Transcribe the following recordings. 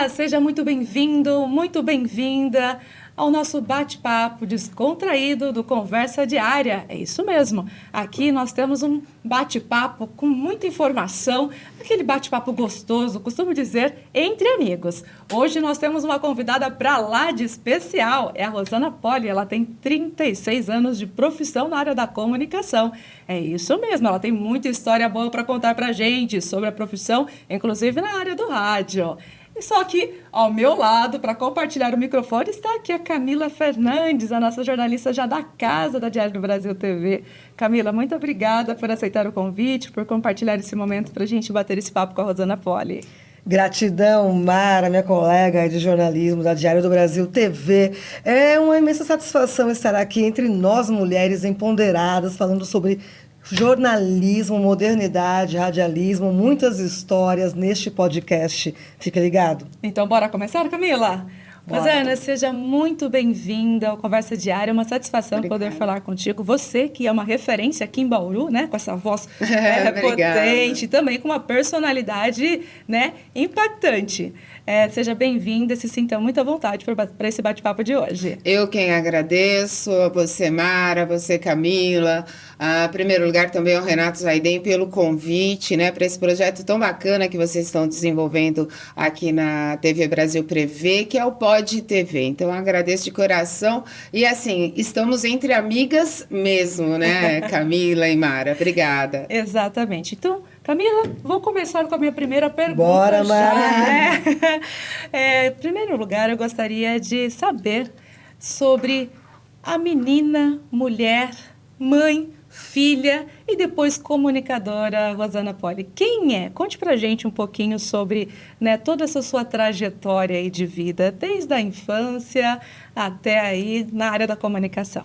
seja muito bem-vindo, muito bem-vinda ao nosso bate-papo descontraído do Conversa Diária. É isso mesmo. Aqui nós temos um bate-papo com muita informação, aquele bate-papo gostoso, costumo dizer, entre amigos. Hoje nós temos uma convidada para lá de especial, é a Rosana Poli. Ela tem 36 anos de profissão na área da comunicação. É isso mesmo, ela tem muita história boa para contar para a gente sobre a profissão, inclusive na área do rádio. E só que, ao meu lado, para compartilhar o microfone, está aqui a Camila Fernandes, a nossa jornalista já da casa da Diário do Brasil TV. Camila, muito obrigada por aceitar o convite, por compartilhar esse momento para a gente bater esse papo com a Rosana Poli. Gratidão, Mara, minha colega de jornalismo da Diário do Brasil TV. É uma imensa satisfação estar aqui entre nós, mulheres empoderadas, falando sobre jornalismo, modernidade, radialismo, muitas histórias neste podcast. Fica ligado. Então, bora começar, Camila? Rosana, seja muito bem-vinda ao Conversa Diária. É uma satisfação poder falar contigo. Você que é uma referência aqui em Bauru, né? Com essa voz potente, também com uma personalidade, né, impactante. Seja bem-vinda, se sinta muito à vontade para esse bate-papo de hoje. Eu quem agradeço, a você, Mara, a você, Camila, em primeiro lugar também ao Renato Zaiden pelo convite, né, para esse projeto tão bacana que vocês estão desenvolvendo aqui na TV Brasil Prevê, que é o Pod TV. Então, eu agradeço de coração e, assim, estamos entre amigas mesmo, né, Camila e Mara. Obrigada. Exatamente. Então, Camila, vou começar com a minha primeira pergunta. Bora, Mara! Em primeiro lugar, eu gostaria de saber sobre a menina, mulher, mãe, filha e depois comunicadora Rosana Poli. Quem é? Conte pra gente um pouquinho sobre, né, toda essa sua trajetória aí de vida, desde a infância até aí na área da comunicação.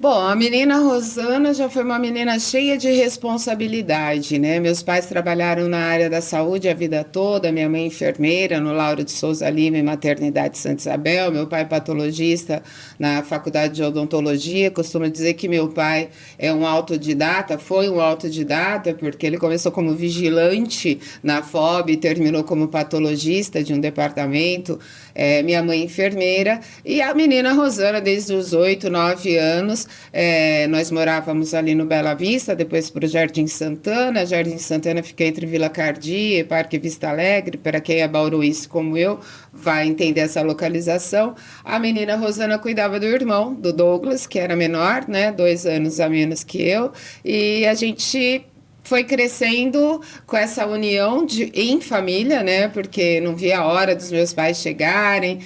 Bom, a menina Rosana já foi uma menina cheia de responsabilidade, né? Meus pais trabalharam na área da saúde a vida toda, minha mãe enfermeira no Lauro de Souza Lima, em Maternidade Santa Isabel, meu pai patologista na Faculdade de Odontologia. Costumo dizer que meu pai é um autodidata, foi um autodidata, porque ele começou como vigilante na FOB e terminou como patologista de um departamento, minha mãe enfermeira, e a menina Rosana desde os 8, 9 anos. Nós morávamos ali no Bela Vista, depois para o Jardim Santana. Jardim Santana fica entre Vila Cardia e Parque Vista Alegre. Para quem é bauruense como eu, vai entender essa localização. A menina Rosana cuidava do irmão, do Douglas, que era menor, né, 2 anos a menos que eu, e a gente foi crescendo com essa união em família, né, porque não via a hora dos meus pais chegarem.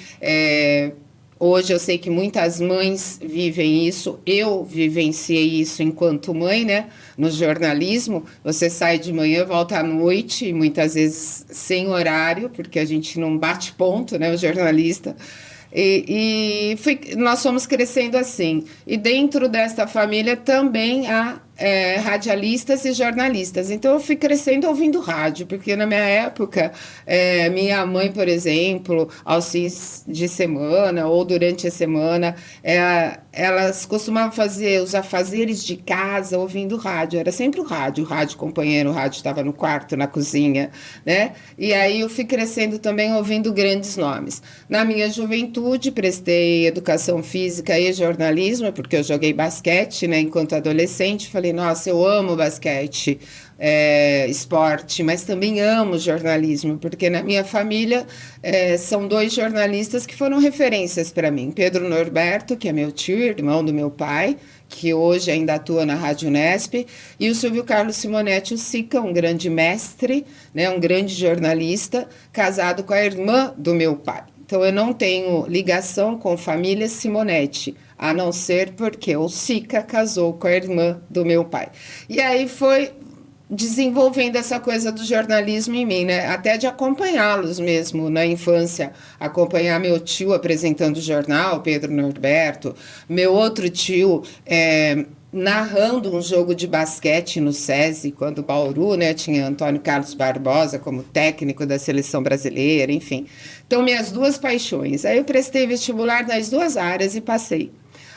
Hoje eu sei que muitas mães vivem isso, eu vivenciei isso enquanto mãe, né? No jornalismo, você sai de manhã, volta à noite, muitas vezes sem horário, porque a gente não bate ponto, né? O jornalista. Nós fomos crescendo assim. E dentro desta família também há radialistas e jornalistas. Então, eu fui crescendo ouvindo rádio, porque na minha época, minha mãe, por exemplo, aos fins de semana ou durante a semana, elas costumavam fazer os afazeres de casa ouvindo rádio. Era sempre o rádio companheiro, o rádio estava no quarto, na cozinha, né? E aí eu fui crescendo também ouvindo grandes nomes. Na minha juventude, prestei educação física e jornalismo, porque eu joguei basquete, né, enquanto adolescente. Falei, nossa, eu amo basquete, esporte, mas também amo jornalismo, porque na minha família são 2 jornalistas que foram referências para mim. Pedro Norberto, que é meu tio, irmão do meu pai, que hoje ainda atua na Rádio Unesp, e o Silvio Carlos Simonetti, o Sica, um grande mestre, né, um grande jornalista, casado com a irmã do meu pai. Então, eu não tenho ligação com família Simonetti, a não ser porque o Sica casou com a irmã do meu pai. E aí foi desenvolvendo essa coisa do jornalismo em mim, né? Até de acompanhá-los mesmo na infância, acompanhar meu tio apresentando o jornal, Pedro Norberto, meu outro tio narrando um jogo de basquete no SESI, quando Bauru, né, tinha Antônio Carlos Barbosa como técnico da seleção brasileira, enfim. Então, minhas 2 paixões. Aí eu prestei vestibular nas 2 áreas e passei.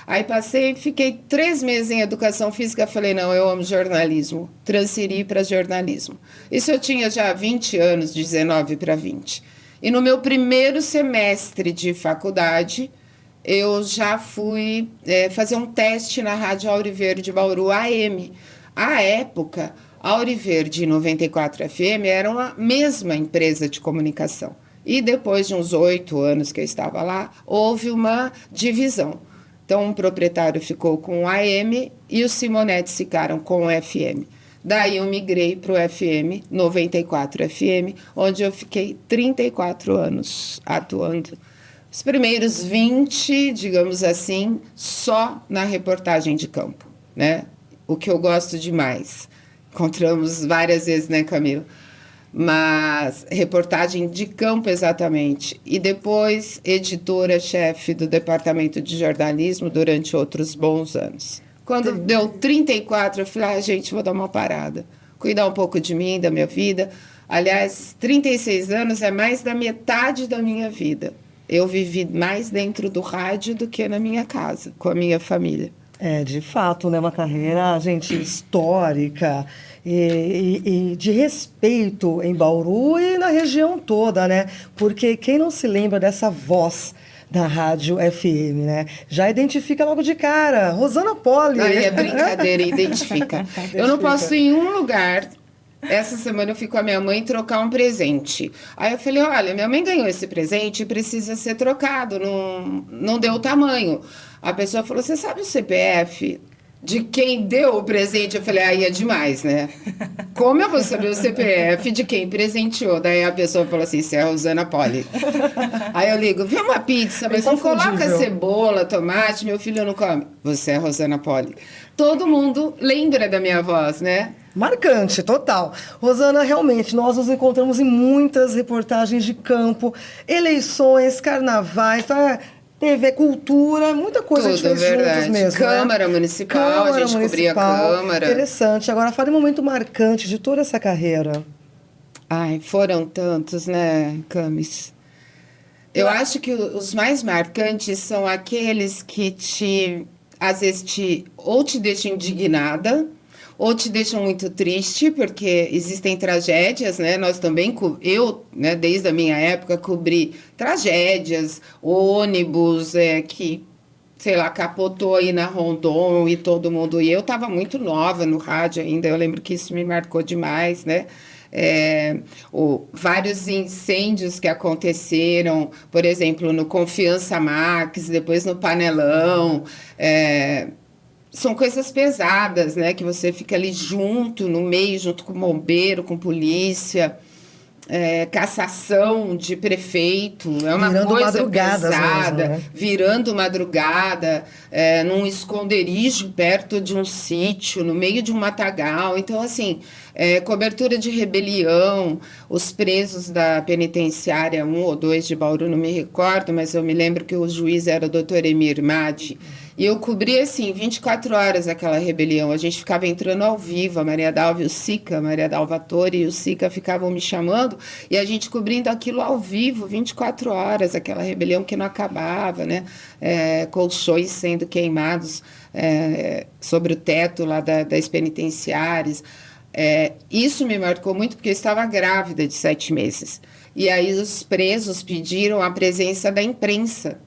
Aí passei, fiquei 3 meses em educação física, falei, não, eu amo jornalismo, transferi para jornalismo. Isso eu tinha já 20 anos, 19 para 20. E no meu primeiro semestre de faculdade, eu já fui fazer um teste na Rádio Auriverde Bauru AM. À época, a Auriverde 94 FM era uma mesma empresa de comunicação. E depois de uns 8 anos que eu estava lá, houve uma divisão. Então, um proprietário ficou com o AM e os Simonetti ficaram com o FM. Daí eu migrei para o FM, 94 FM, onde eu fiquei 34 anos atuando. Os primeiros 20, digamos assim, só na reportagem de campo, né? O que eu gosto demais. Encontramos várias vezes, né, Camila? Mas reportagem de campo exatamente. E depois editora-chefe do departamento de jornalismo durante outros bons anos. Quando deu 34, eu falei, gente, vou dar uma parada. Cuidar um pouco de mim, da minha vida. Aliás, 36 anos é mais da metade da minha vida. Eu vivi mais dentro do rádio do que na minha casa, com a minha família. De fato, né? Uma carreira, gente, histórica e de respeito em Bauru e na região toda, né? Porque quem não se lembra dessa voz da rádio FM, né? Já identifica logo de cara, Rosana Poli. Aí é brincadeira, identifica. Eu não posso ir em um lugar. Essa semana eu fui com a minha mãe trocar um presente. Aí eu falei, olha, minha mãe ganhou esse presente e precisa ser trocado, não deu o tamanho. A pessoa falou, você sabe o CPF de quem deu o presente? Eu falei, aí é demais, né? Como eu vou saber o CPF de quem presenteou? Daí a pessoa falou assim, você é a Rosana Poli. Aí eu ligo, vê uma pizza, mas não coloca cebola, tomate, meu filho não come. Você é a Rosana Poli. Todo mundo lembra da minha voz, né? Marcante, total. Rosana, realmente, nós nos encontramos em muitas reportagens de campo, eleições, carnavais, TV, cultura, muita coisa Tudo, a gente fez juntos mesmo. Câmara Municipal, a gente cobria a Câmara. Interessante. Agora, fale um momento marcante de toda essa carreira. Ai, foram tantos, né, Camis? Eu acho que os mais marcantes são aqueles que às vezes, ou te deixam indignada, ou te deixam muito triste, porque existem tragédias, né? Nós também, eu, né, desde a minha época, cobri tragédias, ônibus que, sei lá, capotou aí na Rondon e todo mundo... E eu estava muito nova no rádio ainda, eu lembro que isso me marcou demais, né? Vários incêndios que aconteceram, por exemplo, no Confiança Max, depois no Panelão... São coisas pesadas, né? Que você fica ali junto, no meio, junto com o bombeiro, com polícia, cassação de prefeito, é uma virando coisa pesada, mesmo, né? Virando madrugada, num esconderijo perto de um sítio, no meio de um matagal. Então, assim, cobertura de rebelião, os presos da penitenciária 1 ou 2 de Bauru, não me recordo, mas eu me lembro que o juiz era o doutor Emir Madi. E eu cobri, assim, 24 horas aquela rebelião. A gente ficava entrando ao vivo, a Maria Dalva e o Sica, Maria Dalva Torre e o Sica ficavam me chamando, e a gente cobrindo aquilo ao vivo, 24 horas, aquela rebelião que não acabava, né? Colchões sendo queimados sobre o teto lá das penitenciárias. Isso me marcou muito porque eu estava grávida de 7 meses. E aí os presos pediram a presença da imprensa.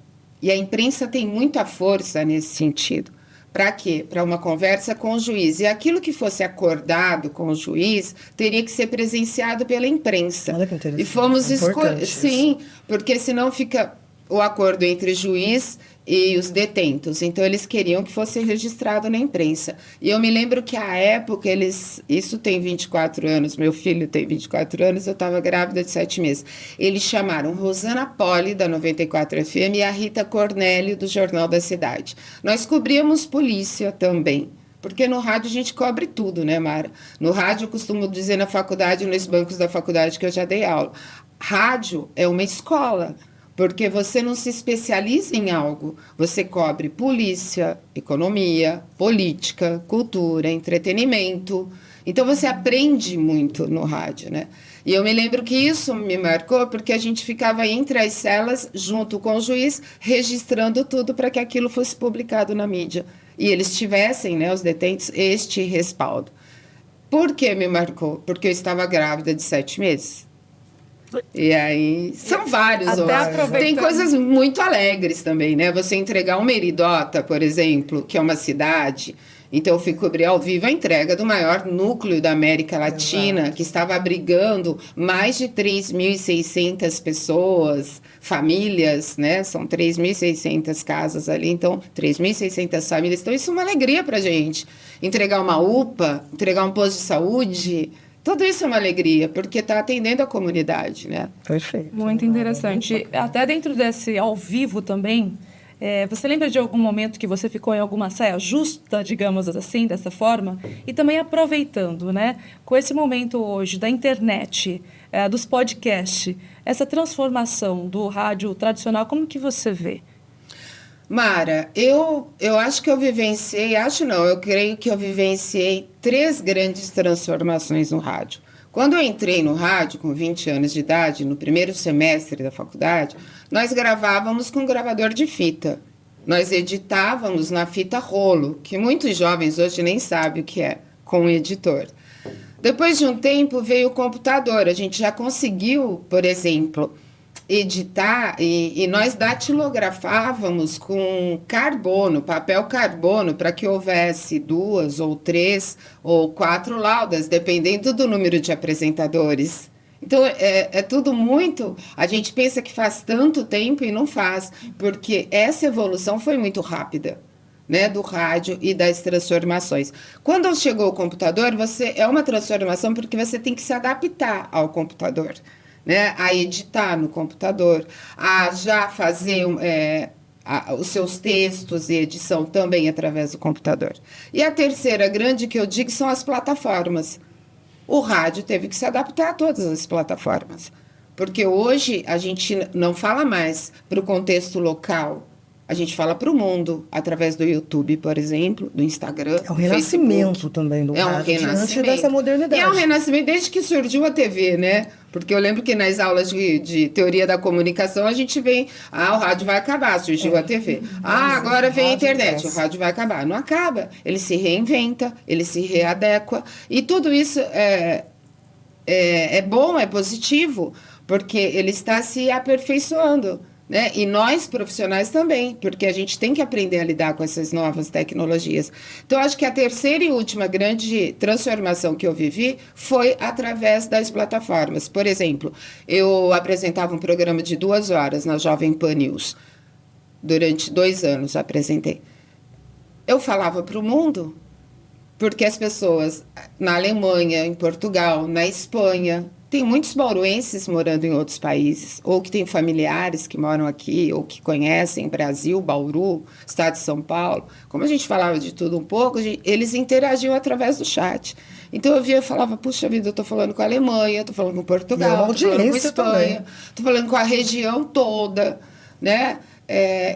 E a imprensa tem muita força nesse sentido. Para quê? Para uma conversa com o juiz. E aquilo que fosse acordado com o juiz teria que ser presenciado pela imprensa. Olha que interessante. E fomos escolher. Sim, porque senão fica o acordo entre juiz e os detentos. Então, eles queriam que fosse registrado na imprensa. E eu me lembro que, à época, isso tem 24 anos, meu filho tem 24 anos, eu estava grávida de 7 meses. Eles chamaram Rosana Poli, da 94 FM, e a Rita Cornélio, do Jornal da Cidade. Nós cobríamos polícia também. Porque no rádio a gente cobre tudo, né, Mara? No rádio eu costumo dizer na faculdade, nos bancos da faculdade que eu já dei aula. Rádio é uma escola. Porque você não se especializa em algo, você cobre polícia, economia, política, cultura, entretenimento. Então, você aprende muito no rádio, né? E eu me lembro que isso me marcou porque a gente ficava entre as celas, junto com o juiz, registrando tudo para que aquilo fosse publicado na mídia. E eles tivessem, né, os detentos, este respaldo. Por que me marcou? Porque eu estava grávida de 7 meses. E aí, são vários Até outros. aproveitando- Tem coisas muito alegres também, né? Você entregar um Meridota, por exemplo, que é uma cidade. Então, eu fui cobrir ao vivo a entrega do maior núcleo da América Latina, Exato. que estava abrigando mais de 3.600 pessoas, famílias, né? São 3.600 casas ali, então 3.600 famílias. Então, isso é uma alegria para a gente. Entregar uma UPA, entregar um posto de saúde, tudo isso é uma alegria, porque está atendendo a comunidade, né? Perfeito. Muito interessante. Até dentro desse ao vivo também, você lembra de algum momento que você ficou em alguma saia justa, digamos assim, dessa forma? E também aproveitando, né, com esse momento hoje da internet, dos podcasts, essa transformação do rádio tradicional, como que você vê? Mara, eu acho que eu vivenciei, acho não, eu creio que eu vivenciei 3 grandes transformações no rádio. Quando eu entrei no rádio, com 20 anos de idade, no primeiro semestre da faculdade, nós gravávamos com gravador de fita. Nós editávamos na fita rolo, que muitos jovens hoje nem sabem o que é, com um editor. Depois de um tempo veio o computador, a gente já conseguiu, por exemplo, editar e nós datilografávamos com carbono, papel carbono, para que houvesse 2 ou 3 ou 4 laudas, dependendo do número de apresentadores. Então, é tudo muito... A gente pensa que faz tanto tempo e não faz, porque essa evolução foi muito rápida, né, do rádio e das transformações. Quando chegou o computador, é uma transformação porque você tem que se adaptar ao computador, né, a editar no computador, a já fazer os seus textos e edição também através do computador. E a terceira grande que eu digo são as plataformas. O rádio teve que se adaptar a todas as plataformas, porque hoje a gente não fala mais para o contexto local, a gente fala para o mundo, através do YouTube, por exemplo, do Instagram, É um renascimento Facebook. também do É um rádio, diante renascimento. dessa modernidade. E é um renascimento desde que surgiu a TV, né? Porque eu lembro que nas aulas de teoria da comunicação a gente vem, o rádio vai acabar, surgiu a TV. Agora vem a internet, o rádio vai acabar. Não acaba, ele se reinventa, ele se readequa. E tudo isso é bom, é positivo, porque ele está se aperfeiçoando, né? E nós, profissionais, também, porque a gente tem que aprender a lidar com essas novas tecnologias. Então, acho que a terceira e última grande transformação que eu vivi foi através das plataformas. Por exemplo, eu apresentava um programa de 2 horas na Jovem Pan News. Durante 2 anos apresentei. Eu falava para o mundo, porque as pessoas na Alemanha, em Portugal, na Espanha... Tem muitos bauruenses morando em outros países, ou que têm familiares que moram aqui, ou que conhecem Brasil, Bauru, estado de São Paulo. Como a gente falava de tudo um pouco, eles interagiam através do chat. Então eu falava, puxa vida, eu estou falando com a Alemanha, estou falando com Portugal, estou falando com a Espanha, estou falando com a região toda, né?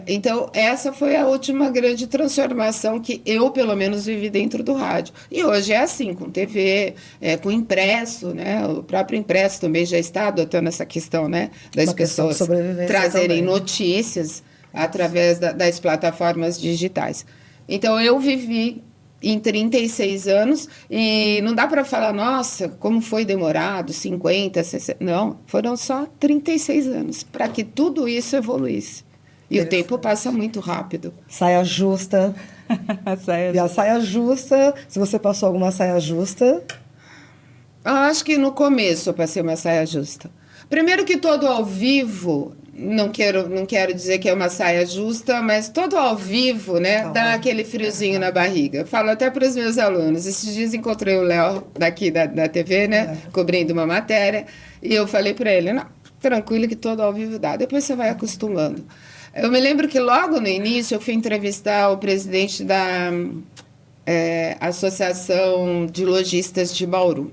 Então, essa foi a última grande transformação que eu, pelo menos, vivi dentro do rádio. E hoje é assim, com TV, com impresso, né? O próprio impresso também já está adotando essa questão, né? Das pessoas trazerem notícias através das plataformas digitais. Então, eu vivi em 36 anos e não dá para falar, nossa, como foi demorado, 50, 60... Não, foram só 36 anos para que tudo isso evoluísse. E o tempo passa muito rápido. Saia justa. E a saia justa, se você passou alguma saia justa? Eu acho que no começo eu passei uma saia justa. Primeiro que todo ao vivo, não quero dizer que é uma saia justa, mas todo ao vivo, né, dá aquele friozinho na barriga. Eu falo até para os meus alunos. Esses dias encontrei o Léo daqui da TV, né, cobrindo uma matéria, e eu falei para ele, não, tranquilo que todo ao vivo dá, depois você vai acostumando. Eu me lembro que logo no início eu fui entrevistar o presidente da Associação de Lojistas de Bauru,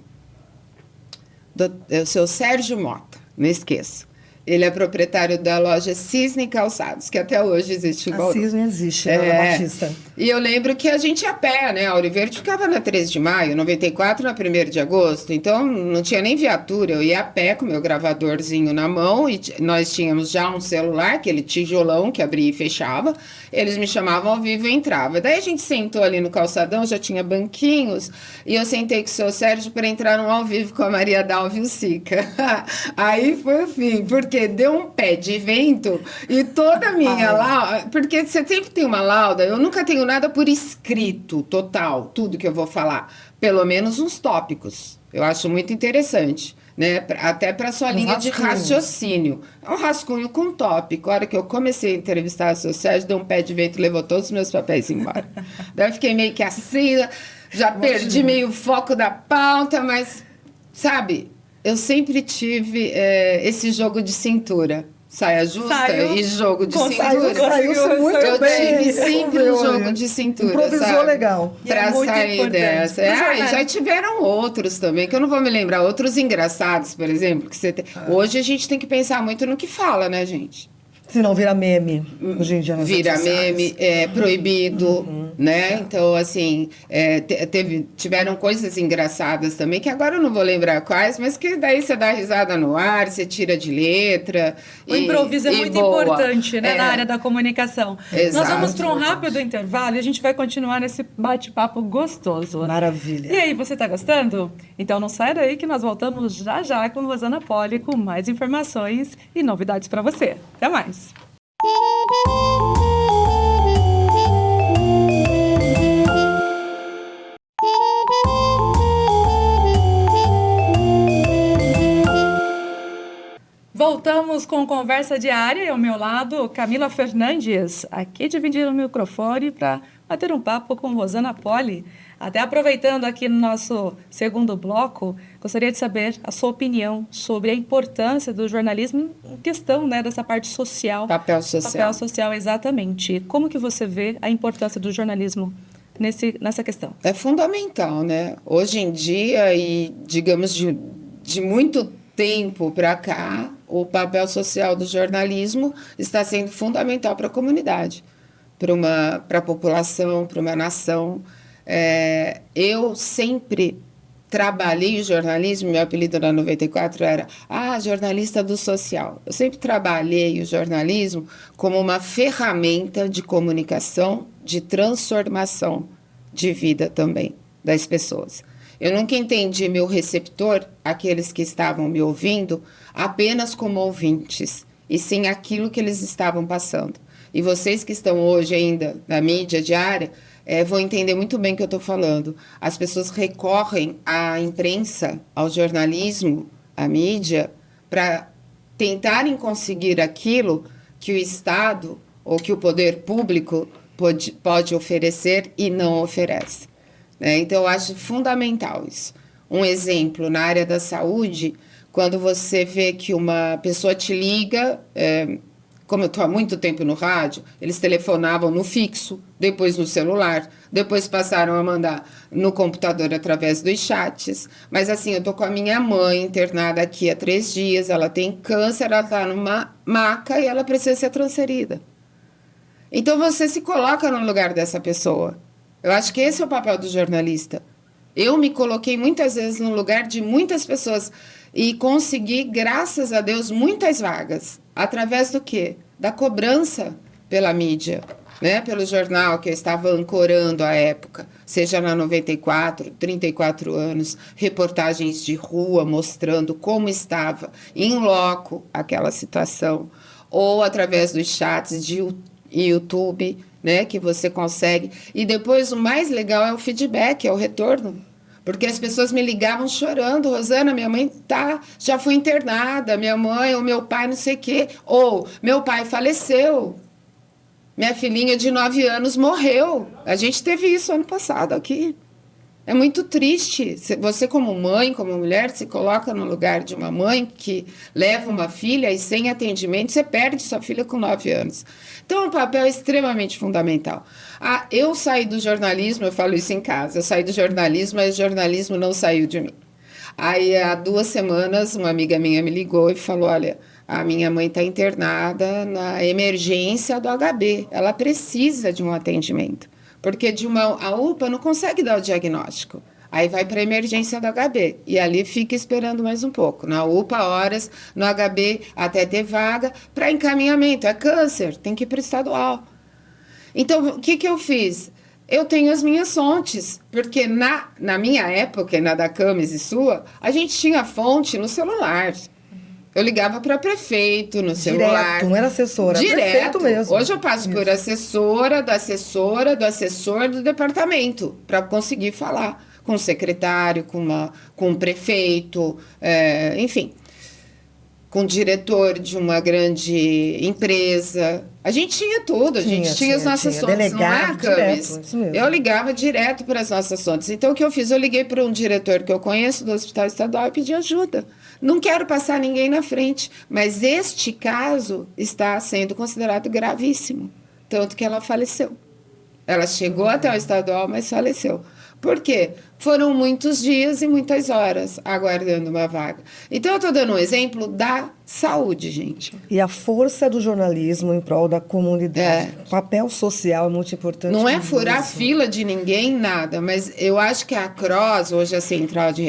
o seu Sérgio Mota, não esqueço. Ele é proprietário da loja Cisne Calçados, que até hoje existe igual. A Cisne existe, né, na Batista. E eu lembro que a gente ia a pé, né? A Ouro Verde ficava na 13 de maio, 94 na 1º de agosto. Então, não tinha nem viatura. Eu ia a pé com meu gravadorzinho na mão e nós tínhamos já um celular, aquele tijolão que abria e fechava. Eles me chamavam ao vivo e eu entrava. Daí a gente sentou ali no calçadão, já tinha banquinhos, e eu sentei com o seu Sérgio para entrar no ao vivo com a Maria Dalva e o Sica. Aí foi o fim, porque deu um pé de vento e toda a minha lauda, porque você sempre tem uma lauda, eu nunca tenho nada por escrito, total, tudo que eu vou falar, pelo menos uns tópicos, eu acho muito interessante, né? Até para sua linha de raciocínio, é um rascunho com tópico. A hora que eu comecei a entrevistar a seu Sérgio, deu um pé de vento e levou todos os meus papéis embora. Daí eu fiquei meio que assim, já perdi meio o foco da pauta, mas, sabe... Eu sempre tive esse jogo de cintura. Saia justa e jogo de cintura. Saiu muito bem. Eu tive sempre um jogo de cintura. Improvisou, sabe? legal. Pra sair dessa. E já tiveram outros também, que eu não vou me lembrar. Outros engraçados, por exemplo. Que você tem. Hoje a gente tem que pensar muito no que fala, né, gente? Se não vira meme, hoje em dia. Vira meme, é proibido, né? Então, assim, tiveram coisas engraçadas também, que agora eu não vou lembrar quais, mas que daí você dá risada no ar, você tira de letra. O improviso é muito importante, né, na área da comunicação. Exato. Nós vamos para um rápido intervalo e a gente vai continuar nesse bate-papo gostoso. Maravilha. E aí, você está gostando? Então não sai daí que nós voltamos já já com Rosana Poli com mais informações e novidades para você. Até mais. Voltamos com Conversa Diária e ao meu lado, Camila Fernandes, aqui dividindo o microfone para bater um papo com Rosana Poli. Até aproveitando aqui no nosso segundo bloco, gostaria de saber a sua opinião sobre a importância do jornalismo em questão, né, dessa parte social. Papel social. Papel social, exatamente. Como que você vê a importância do jornalismo nessa questão? É fundamental, né? Hoje em dia, e digamos de muito tempo para cá, o papel social do jornalismo está sendo fundamental para a comunidade, para a população, para uma nação. Eu sempre trabalhei o jornalismo, meu apelido na 94 era jornalista do social. Eu sempre trabalhei o jornalismo como uma ferramenta de comunicação, de transformação de vida também das pessoas. Eu nunca entendi meu receptor, aqueles que estavam me ouvindo, apenas como ouvintes, e sim aquilo que eles estavam passando. E vocês que estão hoje ainda na mídia diária, vão entender muito bem o que eu estou falando. As pessoas recorrem à imprensa, ao jornalismo, à mídia, para tentarem conseguir aquilo que o Estado ou que o poder público pode oferecer e não oferece. Então, eu acho fundamental isso. Um exemplo, na área da saúde, quando você vê que uma pessoa te liga, como eu estou há muito tempo no rádio, eles telefonavam no fixo, depois no celular, depois passaram a mandar no computador através dos chats. Mas assim, eu estou com a minha mãe internada aqui há 3 dias, ela tem câncer, ela está numa maca e ela precisa ser transferida. Então, você se coloca no lugar dessa pessoa. Eu acho que esse é o papel do jornalista. Eu me coloquei muitas vezes no lugar de muitas pessoas e consegui, graças a Deus, muitas vagas. Através do quê? Da cobrança pela mídia, né? Pelo jornal que eu estava ancorando à época. Seja na 94, 34 anos, reportagens de rua mostrando como estava em loco aquela situação. Ou através dos chats de YouTube, né, que você consegue. E depois o mais legal é o feedback, é o retorno. Porque as pessoas me ligavam chorando, Rosana, minha mãe já foi internada, minha mãe ou meu pai não sei o quê, ou meu pai faleceu, minha filhinha de 9 anos morreu. A gente teve isso ano passado aqui. É muito triste. Você, como mãe, como mulher, se coloca no lugar de uma mãe que leva uma filha e sem atendimento, você perde sua filha com 9 anos. Então, é um papel extremamente fundamental. Eu saí do jornalismo, eu falo isso em casa, eu saí do jornalismo, mas o jornalismo não saiu de mim. Aí, há 2 semanas, uma amiga minha me ligou e falou, olha, a minha mãe está internada na emergência do HB. Ela precisa de um atendimento, porque a UPA não consegue dar o diagnóstico. Aí vai para a emergência do HB e ali fica esperando mais um pouco. Na UPA, horas, no HB, até ter vaga, para encaminhamento. É câncer, tem que ir para o estadual. Então, o que eu fiz? Eu tenho as minhas fontes, porque na minha época, e na da Camis e sua, a gente tinha fonte no celular. Eu ligava para prefeito no celular. Direto, não era assessora, direto. Prefeito mesmo. Hoje eu passo por assessora, do assessor do departamento, para conseguir falar com o secretário, com o prefeito, enfim, com o diretor de uma grande empresa. A gente tinha tudo, a gente tinha as nossas fontes, delegado, não é, Camis? direto, isso mesmo. Eu ligava direto para as nossas fontes. Então, o que eu fiz? Eu liguei para um diretor que eu conheço do Hospital Estadual e pedi ajuda. Não quero passar ninguém na frente, mas este caso está sendo considerado gravíssimo, tanto que ela faleceu. Ela chegou até o estadual, mas faleceu. Por quê? Foram muitos dias e muitas horas aguardando uma vaga. Então, eu estou dando um exemplo da saúde, gente. E a força do jornalismo em prol da comunidade. O papel social é muito importante. Não é furar a fila de ninguém, nada, mas eu acho que a CROSS, hoje a Central de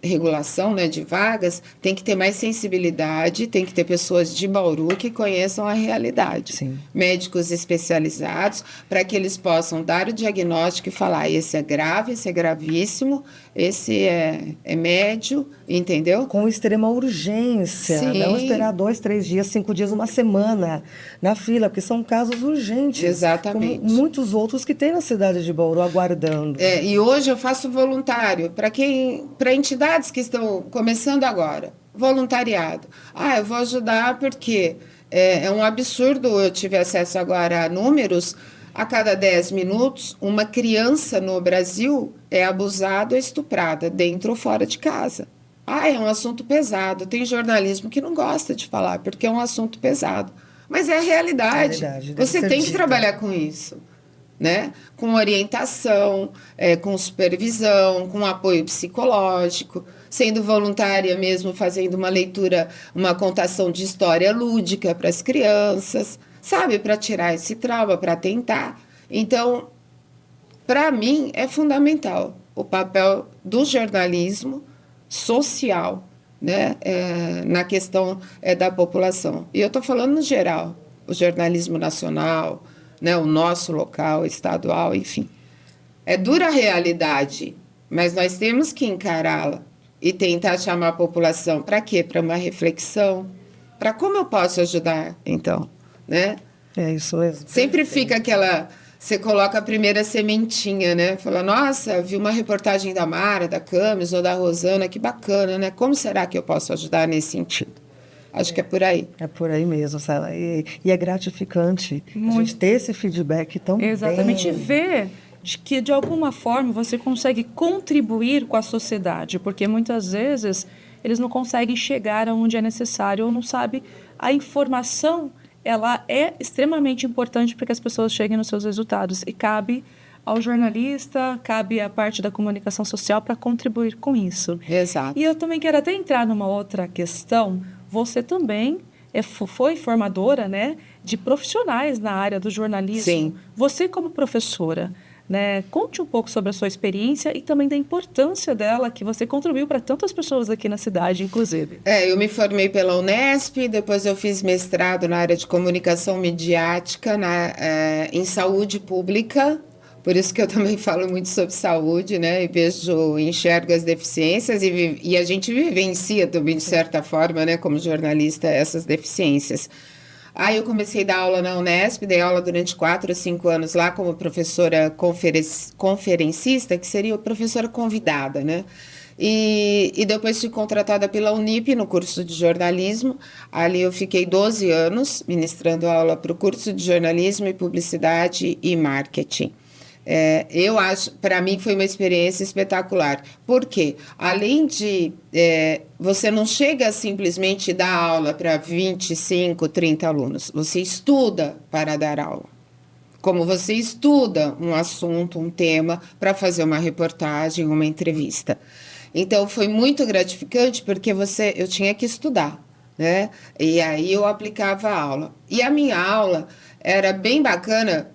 Regulação, né, de vagas, tem que ter mais sensibilidade, tem que ter pessoas de Bauru que conheçam a realidade. Sim. Médicos especializados, para que eles possam dar o diagnóstico e falar, esse é grave, esse é gravíssimo, esse é médio, entendeu? Com extrema urgência. Sim. Não esperar 2, 3 dias, 5 dias, uma semana na fila, porque são casos urgentes. Exatamente. Como muitos outros que tem na cidade de Bauru aguardando. E hoje eu faço voluntário para entidades que estão começando agora. Voluntariado. Eu vou ajudar porque é um absurdo. Eu tive acesso agora a números. A cada 10 minutos, uma criança no Brasil é abusada ou estuprada, dentro ou fora de casa. É um assunto pesado. Tem jornalismo que não gosta de falar, porque é um assunto pesado. Mas é a realidade. Você tem que trabalhar com isso, né? Com orientação, com supervisão, com apoio psicológico, sendo voluntária mesmo, fazendo uma leitura, uma contação de história lúdica para as crianças, sabe? Para tirar esse trauma, para tentar. Então, para mim, é fundamental o papel do jornalismo social, né? Na questão da população. E eu estou falando no geral, o jornalismo nacional, né? O nosso local, estadual, enfim. É dura a realidade, mas nós temos que encará-la e tentar chamar a população. Para quê? Para uma reflexão. Para como eu posso ajudar, então, né? É isso mesmo. Sempre fica aquela... Você coloca a primeira sementinha, né? Fala, nossa, vi uma reportagem da Mara, da Camis ou da Rosana, que bacana, né? Como será que eu posso ajudar nesse sentido? Acho que é por aí. É por aí mesmo, Sara. E é gratificante a gente ter esse feedback tão Exatamente. bem. Ver de que, de alguma forma, você consegue contribuir com a sociedade, porque muitas vezes eles não conseguem chegar aonde é necessário ou não sabem. A informação, ela é extremamente importante para que as pessoas cheguem nos seus resultados e cabe ao jornalista, cabe à parte da comunicação social para contribuir com isso. Exato. E eu também quero até entrar numa outra questão. Você também foi formadora, né, de profissionais na área do jornalismo. Sim. Você como professora, né, conte um pouco sobre a sua experiência e também da importância dela, que você contribuiu para tantas pessoas aqui na cidade, inclusive. Eu me formei pela Unesp, depois eu fiz mestrado na área de comunicação midiática em saúde pública. Por isso que eu também falo muito sobre saúde, né? E enxergo as deficiências e a gente vivencia também, de certa forma, né, como jornalista, essas deficiências. Aí eu comecei a dar aula na Unesp, dei aula durante 4 ou 5 anos lá como professora conferencista, que seria professora convidada, né? E depois fui contratada pela Unip no curso de jornalismo. Ali eu fiquei 12 anos ministrando aula para o curso de jornalismo e publicidade e marketing. Eu acho, para mim foi uma experiência espetacular, porque além de você não chega simplesmente dar aula para 25, 30 alunos, você estuda para dar aula, como você estuda um assunto, um tema, para fazer uma reportagem, uma entrevista. Então foi muito gratificante porque eu tinha que estudar. né? E aí eu aplicava a aula. E a minha aula era bem bacana,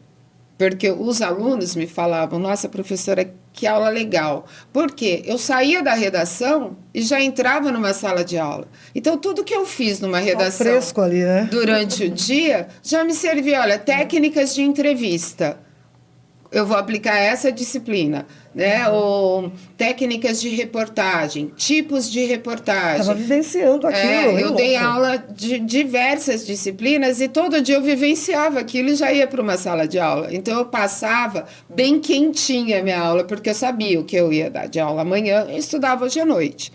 porque os alunos me falavam, nossa, professora, que aula legal. Por quê? Eu saía da redação e já entrava numa sala de aula. Então, tudo que eu fiz numa redação fresco ali, né? durante o dia já me servia. Olha, técnicas de entrevista. Eu vou aplicar essa disciplina, né? Ou técnicas de reportagem, tipos de reportagem. Estava vivenciando aquilo. Eu dei aula de diversas disciplinas e todo dia eu vivenciava aquilo e já ia para uma sala de aula. Então, eu passava bem quentinha a minha aula, porque eu sabia o que eu ia dar de aula amanhã e estudava hoje à noite.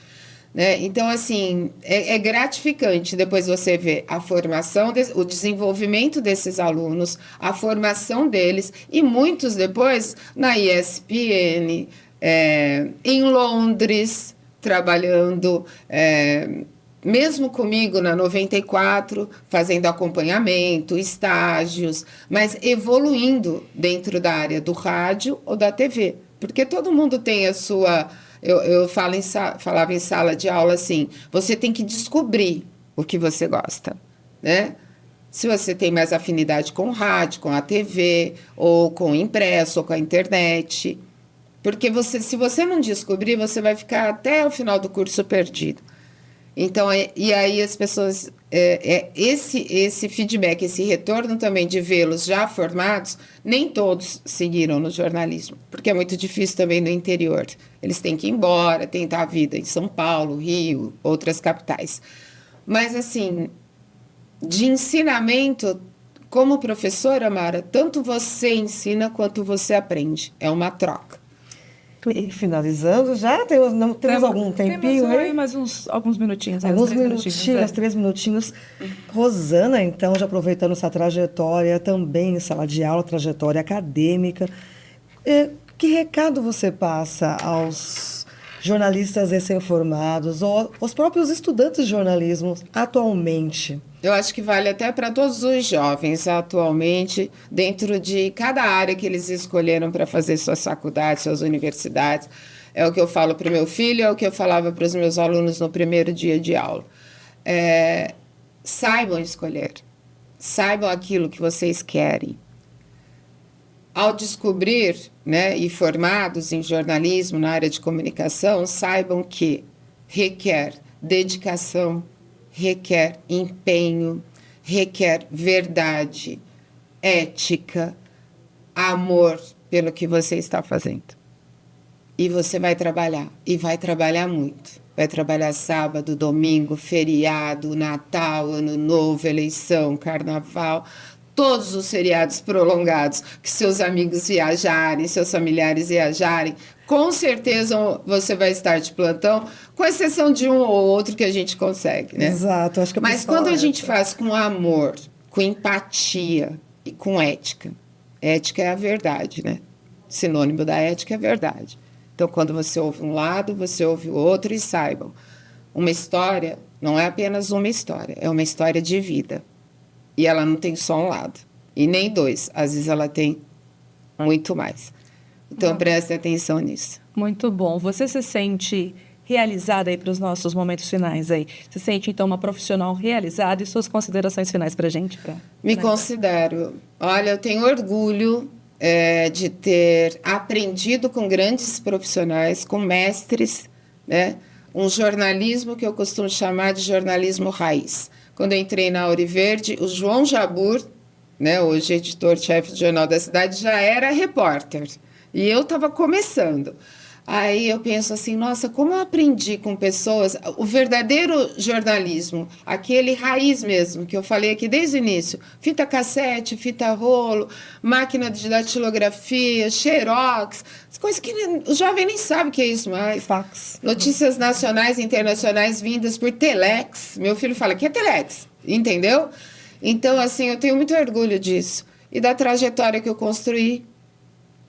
Né? Então, assim, é gratificante depois você ver a formação, o desenvolvimento desses alunos, a formação deles, e muitos depois na ESPN, em Londres, trabalhando, mesmo comigo na 94, fazendo acompanhamento, estágios, mas evoluindo dentro da área do rádio ou da TV, porque todo mundo tem a sua... Eu falava em sala de aula assim, você tem que descobrir o que você gosta, né? Se você tem mais afinidade com o rádio, com a TV, ou com o impresso, ou com a internet. Porque se você não descobrir, você vai ficar até o final do curso perdido. Então, e aí as pessoas... esse feedback, esse retorno também de vê-los já formados, nem todos seguiram no jornalismo, porque é muito difícil também no interior. Eles têm que ir embora, tentar a vida em São Paulo, Rio, outras capitais. Mas, assim, de ensinamento, como professora, Mara, tanto você ensina quanto você aprende. É uma troca. E finalizando, já temos algum tempinho aí? aí? Mais alguns minutinhos. Alguns minutinhos, 3 minutinhos. Rosana, então, já aproveitando essa trajetória também em sala de aula, trajetória acadêmica, que recado você passa aos jornalistas recém-formados ou aos próprios estudantes de jornalismo atualmente? Eu acho que vale até para todos os jovens atualmente, dentro de cada área que eles escolheram para fazer suas faculdades, suas universidades. É o que eu falo para o meu filho, é o que eu falava para os meus alunos no primeiro dia de aula. Saibam escolher, saibam aquilo que vocês querem. Ao descobrir, né, e formados em jornalismo, na área de comunicação, saibam que requer dedicação, requer empenho, requer verdade, ética, amor pelo que você está fazendo. E você vai trabalhar, e vai trabalhar muito. Vai trabalhar sábado, domingo, feriado, Natal, Ano Novo, eleição, Carnaval, todos os feriados prolongados, que seus amigos viajarem, seus familiares viajarem, com certeza você vai estar de plantão, com exceção de um ou outro que a gente consegue, né? Exato, acho que mas quando a gente faz com amor, com empatia e com ética, ética é a verdade, né? Sinônimo da ética é a verdade. Então, quando você ouve um lado, você ouve o outro, e saibam, uma história não é apenas uma história, é uma história de vida. E ela não tem só um lado, e nem dois, às vezes ela tem muito mais. Então, prestem atenção nisso. Muito bom. Você se sente realizada aí para os nossos momentos finais aí? Se sente, então, uma profissional realizada, e suas considerações finais para a gente? Me considero. Olha, eu tenho orgulho de ter aprendido com grandes profissionais, com mestres, né? Um jornalismo que eu costumo chamar de jornalismo raiz. Quando eu entrei na Auriverde, o João Jabur, né, hoje editor-chefe do Jornal da Cidade, já era repórter. E eu estava começando. Aí eu penso assim, nossa, como eu aprendi com pessoas, o verdadeiro jornalismo, aquele raiz mesmo, que eu falei aqui desde o início, fita cassete, fita rolo, máquina de datilografia, xerox, coisas que o jovem nem sabe o que é isso mais. Fax. Notícias nacionais e internacionais vindas por telex. Meu filho fala, que é telex? Entendeu? Então, assim, eu tenho muito orgulho disso. E da trajetória que eu construí,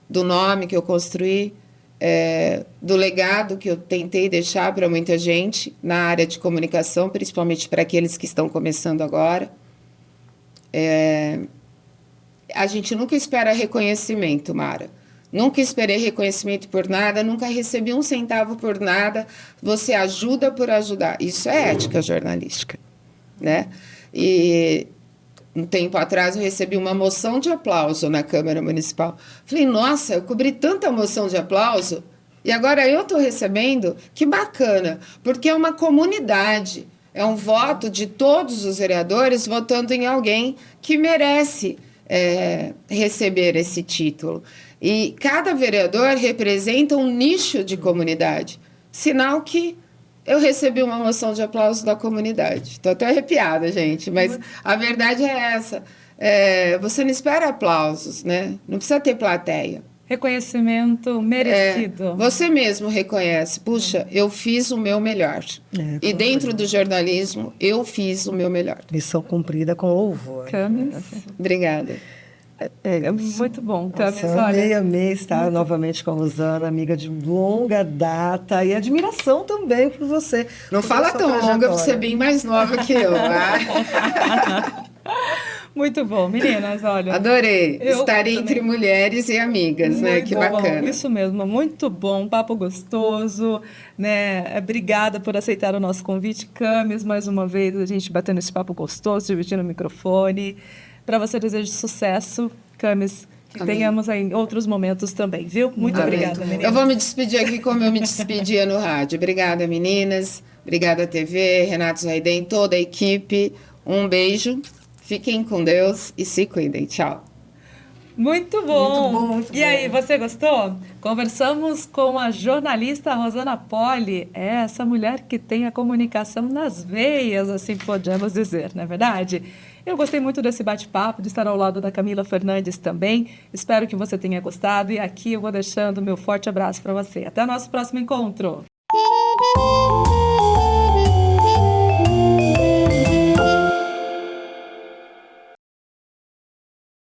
do nome que eu construí, do legado que eu tentei deixar para muita gente na área de comunicação, principalmente para aqueles que estão começando agora. A gente nunca espera reconhecimento, Mara. Nunca esperei reconhecimento por nada, nunca recebi um centavo por nada. Você ajuda por ajudar. Isso é ética jornalística. né? E um tempo atrás eu recebi uma moção de aplauso na Câmara Municipal. Falei, nossa, eu cobri tanta moção de aplauso e agora eu estou recebendo? Que bacana, porque é uma comunidade, é um voto de todos os vereadores votando em alguém que merece receber esse título. E cada vereador representa um nicho de comunidade, sinal que eu recebi uma moção de aplauso da comunidade. Estou até arrepiada, gente, mas a verdade é essa. Você não espera aplausos, né? Não precisa ter plateia. Reconhecimento merecido. Você mesmo reconhece. Puxa, eu fiz o meu melhor. E dentro do jornalismo, eu fiz o meu melhor. Missão cumprida com louvor. Camis. Obrigada. É muito bom, Camis. Amei estar novamente com a Rosana, amiga de longa data e admiração também por você. Não fala tão longa, por ser bem mais nova que eu. Muito bom, meninas, olha. Adorei estar entre mulheres e amigas, né? Que bacana. Isso mesmo, muito bom, papo gostoso, né? Obrigada por aceitar o nosso convite, Camis, mais uma vez, a gente batendo esse papo gostoso, dividindo o microfone. Para você, desejo sucesso, Camis, que tenhamos aí outros momentos também, viu? Muito obrigada, meninas. Eu vou me despedir aqui como eu me despedia no rádio. Obrigada, meninas. Obrigada, TV, Renato Zaiden, toda a equipe. Um beijo. Fiquem com Deus e se cuidem. Tchau. Muito bom. Muito bom. E aí, você gostou? Conversamos com a jornalista Rosana Poli, essa mulher que tem a comunicação nas veias, assim podemos dizer, não é verdade? Eu gostei muito desse bate-papo, de estar ao lado da Camila Fernandes também. Espero que você tenha gostado e aqui eu vou deixando meu forte abraço para você. Até o nosso próximo encontro.